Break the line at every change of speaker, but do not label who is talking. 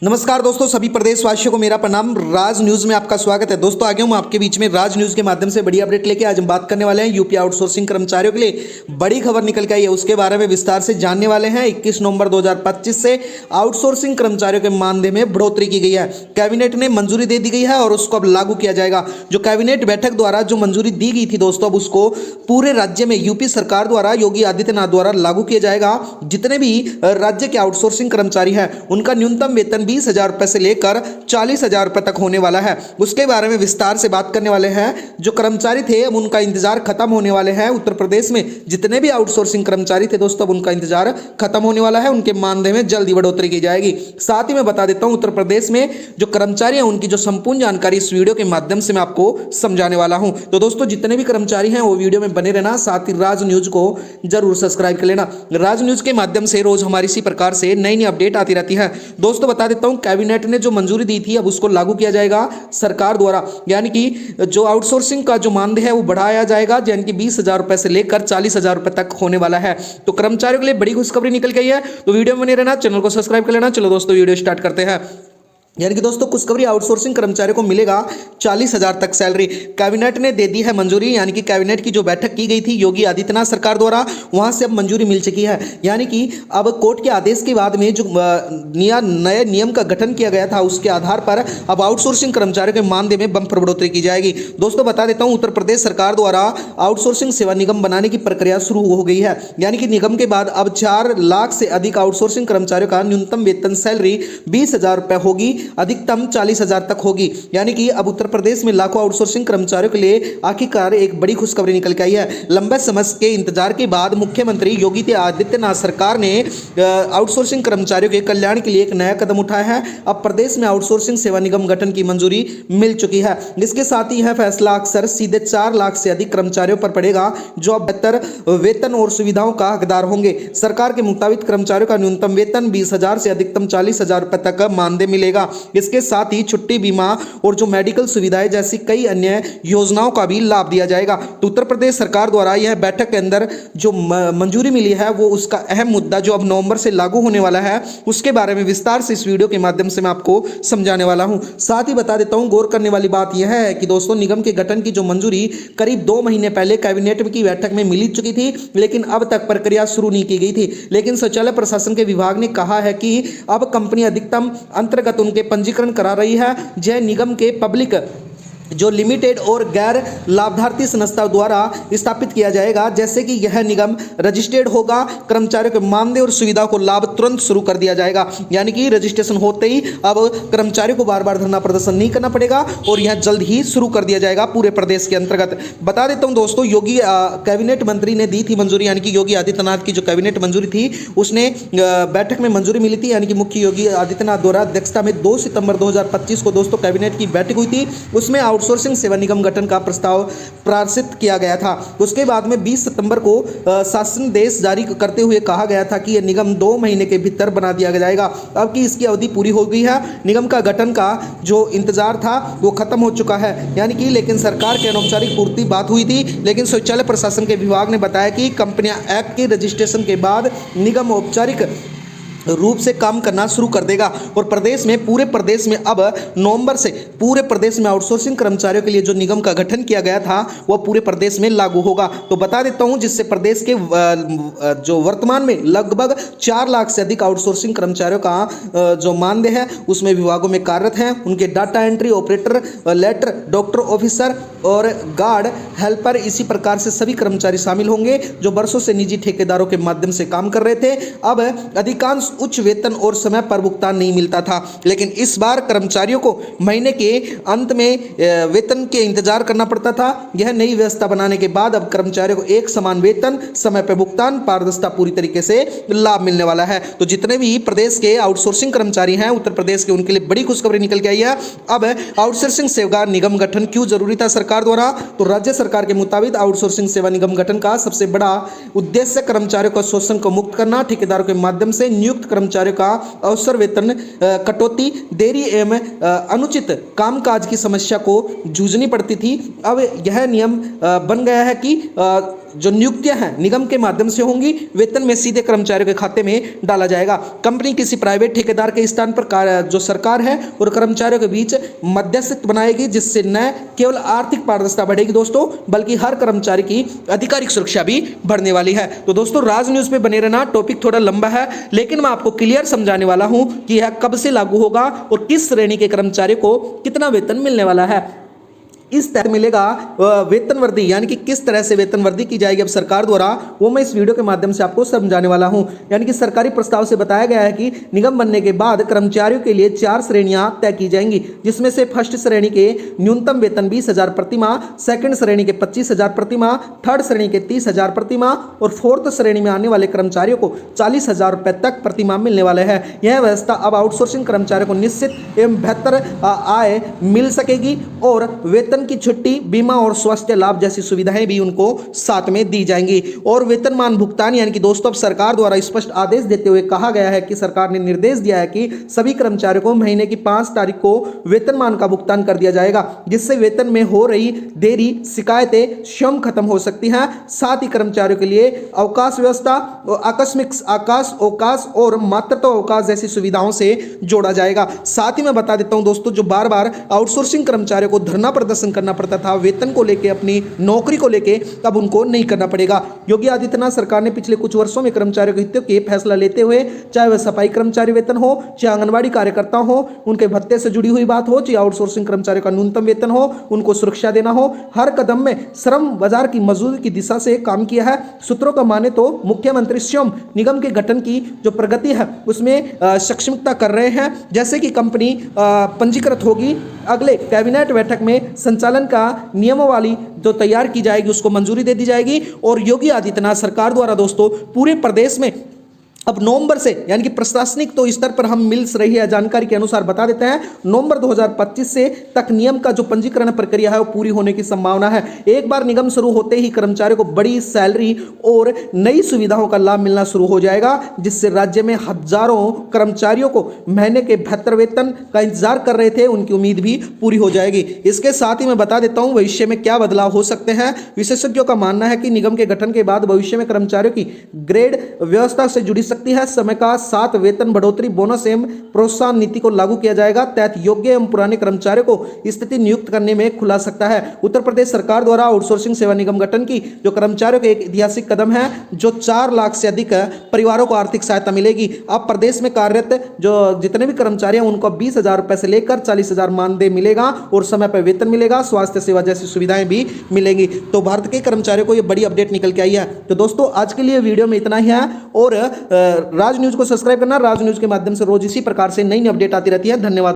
नमस्कार दोस्तों, सभी प्रदेशवासियों को मेरा प्रणाम। राज न्यूज़ में आपका स्वागत है। दोस्तों आगे हूं आपके बीच में राज न्यूज़ के माध्यम से बड़ी अपडेट लेके। आज हम बात करने वाले हैं यूपी आउटसोर्सिंग कर्मचारियों के लिए बड़ी खबर निकल के आई है, उसके बारे में विस्तार से जानने वाले हैं। 21 नवंबर 2025 से आउटसोर्सिंग कर्मचारियों के मानदेय में बढ़ोतरी की गई है। कैबिनेट ने मंजूरी दे दी गई है और उसको अब लागू किया जाएगा। जो कैबिनेट बैठक द्वारा जो मंजूरी दी गई थी दोस्तों, अब उसको पूरे राज्य में यूपी सरकार द्वारा, योगी आदित्यनाथ द्वारा लागू किया जाएगा। जितने भी राज्य के आउटसोर्सिंग कर्मचारी हैं उनका न्यूनतम वेतन 20,000 रुपए से लेकर 40,000 रुपए तक होने वाला है। उसके बारे में विस्तार से बात करने वाले हैं। जो कर्मचारी थे अब उनका इंतजार खत्म होने वाले हैं। उत्तर प्रदेश में जितने भी आउटसोर्सिंग कर्मचारी थे दोस्तों, अब उनका इंतजार खत्म होने वाला है। उनके मानदेय में जल्दी बढ़ोतरी की जाएगी। साथ ही मैं बता देता हूं, उत्तर प्रदेश में जो कर्मचारी हैं उनकी जो संपूर्ण जानकारी इस वीडियो के माध्यम से मैं आपको समझाने वाला हूं। तो दोस्तों जितने भी कर्मचारी हैं वो वीडियो में बने रहना, साथ ही राज न्यूज को जरूर सब्सक्राइब कर लेना। राज न्यूज के माध्यम से रोज हमारी इसी प्रकार से नई नई अपडेट आती रहती है। दोस्तों बता देता हूं, कैबिनेट ने जो मंजूरी दी थी अब उसको लागू किया जाएगा सरकार द्वारा। यानी कि जो आउटसोर्सिंग का जो मानदेय है वो बढ़ाया जाएगा, यानी कि 20,000 रुपए से लेकर 40,000 रुपए तक होने वाला है। तो कर्मचारियों के लिए बड़ी खुशखबरी निकल गई है। तो वीडियो में बने रहना, चैनल को सब्सक्राइब कर लेना। चलो दोस्तों वीडियो स्टार्ट करते हैं। यानी कि दोस्तों खुशखबरी, आउटसोर्सिंग कर्मचारियों को मिलेगा 40,000 तक सैलरी। कैबिनेट ने दे दी है मंजूरी। यानी कि कैबिनेट की जो बैठक की गई थी योगी आदित्यनाथ सरकार द्वारा, वहां से अब मंजूरी मिल चुकी है। यानी कि अब कोर्ट के आदेश के बाद में जो नए नियम का गठन किया गया था उसके आधार पर अब आउटसोर्सिंग कर्मचारियों के मानदेय में बम्पर बढ़ोतरी की जाएगी। दोस्तों बता देता हूं, उत्तर प्रदेश सरकार द्वारा आउटसोर्सिंग सेवा निगम बनाने की प्रक्रिया शुरू हो गई है। यानी कि निगम के बाद अब 4 लाख से अधिक आउटसोर्सिंग कर्मचारियों का न्यूनतम वेतन सैलरी 20,000 रुपए होगी, अधिकतम 40,000 तक होगी। यानी कि अब उत्तर प्रदेश में लाखों आउटसोर्सिंग कर्मचारियों के लिए आखिरकार एक बड़ी खुशखबरी निकल के आई है। लंबे समय के इंतजार के बाद मुख्यमंत्री योगी आदित्यनाथ सरकार ने आउटसोर्सिंग कर्मचारियों के कल्याण के लिए एक नया कदम उठाया है। अब प्रदेश में आउटसोर्सिंग सेवा निगम गठन की मंजूरी मिल चुकी है। इसके साथ ही यह फैसला अक्सर सीधे 4 लाख से अधिक कर्मचारियों पर पड़ेगा जो अब बेहतर वेतन और सुविधाओं का हकदार होंगे। सरकार के मुताबिक कर्मचारियों का न्यूनतम वेतन 20,000 से अधिकतम 40,000 रुपए तक मानदेय मिलेगा। इसके साथ ही छुट्टी, बीमा और जो मेडिकल सुविधाएं जैसी कई अन्य योजनाओं का भी लाभ दिया जाएगा। तो उत्तर प्रदेश सरकार द्वारा यह बैठक के अंदर जो मंजूरी मिली है वो उसका अहम मुद्दा जो अब नवंबर से लागू होने वाला है उसके बारे में विस्तार से इस वीडियो के माध्यम से मैं आपको समझाने वाला हूं। साथ ही बता देता हूं, गौर करने वाली बात यह है कि दोस्तों निगम के गठन की जो मंजूरी करीब 2 महीने पहले कैबिनेट की बैठक में मिल चुकी थी, लेकिन अब तक प्रक्रिया शुरू नहीं की गई थी। लेकिन शौचालय प्रशासन के विभाग ने कहा है कि अब कंपनी अधिकतम अंतर्गत उनके पंजीकरण करा रही है। जय निगम के पब्लिक जो लिमिटेड और गैर लाभार्थी संस्था द्वारा स्थापित किया जाएगा। जैसे कि यह निगम रजिस्टर्ड होगा, कर्मचारियों के मानदेय और सुविधा को लाभ तुरंत शुरू कर दिया जाएगा। यानी कि रजिस्ट्रेशन होते ही अब कर्मचारियों को बार बार धरना प्रदर्शन नहीं करना पड़ेगा और यह जल्द ही शुरू कर दिया जाएगा पूरे प्रदेश के अंतर्गत। बता देता हूं दोस्तों, योगी कैबिनेट मंत्री ने दी थी मंजूरी। यानी कि योगी आदित्यनाथ की जो कैबिनेट मंजूरी थी उसने बैठक में मंजूरी मिली थी। यानी कि मुख्य योगी आदित्यनाथ द्वारा अध्यक्षता में 2 सितंबर 2025 को दोस्तों कैबिनेट की बैठक हुई थी। उसमें आउटसोर्सिंग सेवा निगम गठन का प्रस्ताव प्रकाशित किया गया था। उसके बाद में 20 सितंबर को शासनादेश जारी करते हुए कहा गया था कि यह निगम 2 महीने के भीतर बना दिया जाएगा। अब की इसकी अवधि पूरी हो गई है। निगम का गठन का जो इंतजार था वो खत्म हो चुका है। यानी कि लेकिन सरकार के अनौपचारिक पूर्ति बात हुई थी, लेकिन शौचालय प्रशासन के विभाग ने बताया कि कंपनियां एक्ट के रजिस्ट्रेशन के बाद निगम औपचारिक रूप से काम करना शुरू कर देगा और प्रदेश में, पूरे प्रदेश में अब नवंबर से पूरे प्रदेश में आउटसोर्सिंग कर्मचारियों के लिए जो निगम का गठन किया गया था वह पूरे प्रदेश में लागू होगा। तो बता देता हूं, जिससे प्रदेश के जो वर्तमान में लगभग 4 लाख से अधिक आउटसोर्सिंग कर्मचारियों का जो मानदेय है उसमें विभागों में कार्यरत हैं, उनके data entry operator, letter, doctor, officer और गार्ड, हेल्पर, इसी प्रकार से सभी कर्मचारी शामिल होंगे जो वर्षों से निजी ठेकेदारों के माध्यम से काम कर रहे थे। अब अधिकांश उच्च वेतन और समय पर भुगतान नहीं मिलता था, लेकिन इस बार कर्मचारियों को महीने के अंत में वेतन के इंतजार करना पड़ता था। यह नई व्यवस्था बनाने के बाद अब कर्मचारियों को एक समान वेतन, समय पर भुगतान, पारदर्शिता पूरी तरीके से लाभ मिलने वाला है। तो जितने भी प्रदेश के आउटसोर्सिंग कर्मचारी हैं उत्तर प्रदेश के, उनके लिए बड़ी खुशखबरी निकल के आई है। अब आउटसोर्सिंग सेवा निगम गठन क्यों जरूरी था सरकार द्वारा? तो राज्य सरकार के मुताबिक आउटसोर्सिंग सेवा निगम गठन का सबसे बड़ा उद्देश्य कर्मचारियों को शोषण को मुक्त करना, ठेकेदारों के माध्यम से नियुक्त कर्मचारियों का अवसर वेतन कटौती, देरी एवं अनुचित कामकाज की समस्या को जूझनी पड़ती थी। अब यह नियम बन गया है कि जो नियुक्तियां हैं निगम के माध्यम से होंगी, वेतन में सीधे कर्मचारियों के खाते में डाला जाएगा। कंपनी किसी प्राइवेट ठेकेदार के स्थान पर जो सरकार है और कर्मचारियों के बीच मध्यस्थ बनाएगी, जिससे न केवल आर्थिक पारदर्शिता बढ़ेगी दोस्तों, बल्कि हर कर्मचारी की आधिकारिक सुरक्षा भी बढ़ने वाली है। तो दोस्तों राज न्यूज़ पे बने रहना, टॉपिक थोड़ा लंबा है लेकिन मैं आपको क्लियर समझाने वाला हूं कि यह कब से लागू होगा और किस श्रेणी के कर्मचारी को कितना वेतन मिलने वाला है। इस तहत मिलेगा वेतन वृद्धि, यानी कि किस तरह से वेतन वृद्धि की जाएगी अब सरकार द्वारा, वो मैं इस वीडियो के माध्यम से आपको समझाने वाला हूं। यानी कि सरकारी प्रस्ताव से बताया गया है कि निगम बनने के बाद कर्मचारियों के लिए 4 श्रेणियां तय की जाएंगी, जिसमें से फर्स्ट श्रेणी के न्यूनतम वेतन 20,000 प्रति माह, सेकंड श्रेणी के 25,000 प्रति माह, थर्ड श्रेणी के 30,000 प्रति माह और फोर्थ श्रेणी में आने वाले कर्मचारियों को 40,000 रुपए तक प्रति माह मिलने वाले हैं। यह व्यवस्था अब आउटसोर्सिंग कर्मचारियों को निश्चित एवं बेहतर आय मिल सकेगी और वेतन की छुट्टी, बीमा और स्वास्थ्य लाभ जैसी सुविधाएं भी उनको साथ में दी जाएंगी। और वेतनमान भुगतान, यानी कि दोस्तों अब सरकार द्वारा स्पष्ट आदेश देते हुए कहा गया है कि सरकार ने निर्देश दिया है कि सभी कर्मचारियों को महीने की 5 तारीख को वेतनमान का भुगतान कर दिया जाएगा, जिससे वेतन में हो रही देरी, शिकायतें स्वयं खत्म हो सकती हैं। साथ ही कर्मचारियों के लिए अवकाश व्यवस्था, आकस्मिक अवकाश और मातृत्व अवकाश जैसी सुविधाओं से जोड़ा जाएगा। साथ ही मैं बता देता हूं दोस्तों, जो बार बार आउटसोर्सिंग कर्मचारियों को धरना प्रदर्शन करना पड़ता था वेतन को लेके, अपनी नौकरी को लेके, अब उनको नहीं करना पड़ेगा। योगी आदित्यनाथ सरकार ने पिछले कुछ वर्षों में कर्मचारियों के हितों के फैसला लेते हुए, चाहे वह सफाई कर्मचारी वेतन हो, चाहे आंगनबाड़ी कार्यकर्ता हो, उनके भत्ते से जुड़ी हुई बात हो, चाहे आउटसोर्सिंग कर्मचारियों का न्यूनतम वेतन हो, उनको सुरक्षा देना हो, हर कदम में श्रम बाजार की मजदूरी की दिशा से काम किया है। सूत्रों का माने तो मुख्यमंत्री स्वयं निगम के गठन की जो प्रगति है उसमें सक्षमता कर रहे हैं। जैसे कि कंपनी पंजीकृत होगी, अगले कैबिनेट बैठक में संचालन का नियमावली जो तैयार की जाएगी उसको मंजूरी दे दी जाएगी। और योगी आदित्यनाथ सरकार द्वारा दोस्तों पूरे प्रदेश में अब नवंबर से, यानी कि प्रशासनिक तो स्तर पर हम मिल रही है जानकारी के अनुसार बता देते हैं, नवंबर 2025 से तक नियम का जो पंजीकरण प्रक्रिया है वो पूरी होने की संभावना है। एक बार निगम शुरू होते ही कर्मचारियों को बड़ी सैलरी और नई सुविधाओं का लाभ मिलना शुरू हो जाएगा, जिससे राज्य में हजारों कर्मचारियों को महीने के बेहतर वेतन का इंतजार कर रहे थे, उनकी उम्मीद भी पूरी हो जाएगी। इसके साथ ही मैं बता देता हूं भविष्य में क्या बदलाव हो सकते हैं। विशेषज्ञों का मानना है कि निगम के गठन के बाद भविष्य में कर्मचारियों की ग्रेड व्यवस्था से जुड़ी सकती है। समय का साथ वेतन बढ़ोतरी, बोनस एवं प्रोत्साहन नीति को लागू किया जाएगा। तहत योग्य एवं पुराने कर्मचारियों को स्थिति नियुक्त करने में खुला सकता है। उत्तर प्रदेश सरकार द्वारा आउटसोर्सिंग सेवा निगम गठन की जो कर्मचारियों के एक ऐतिहासिक कदम है, जो 4 लाख से अधिक परिवारों को आर्थिक सहायता मिलेगी। अब प्रदेश में कार्यरत जो जितने भी कर्मचारी हैं उनको 20,000 रुपए से लेकर 40,000 मानदेय मिलेगा और समय पर वेतन मिलेगा, स्वास्थ्य सेवा जैसी सुविधाएं भी मिलेंगी। तो भारत के कर्मचारियों को ये बड़ी अपडेट निकल के आई है। तो दोस्तों आज के लिए वीडियो में इतना ही है और राज न्यूज़ को सब्सक्राइब करना। राज न्यूज़ के माध्यम से रोज इसी प्रकार से नई अपडेट आती रहती है। धन्यवाद।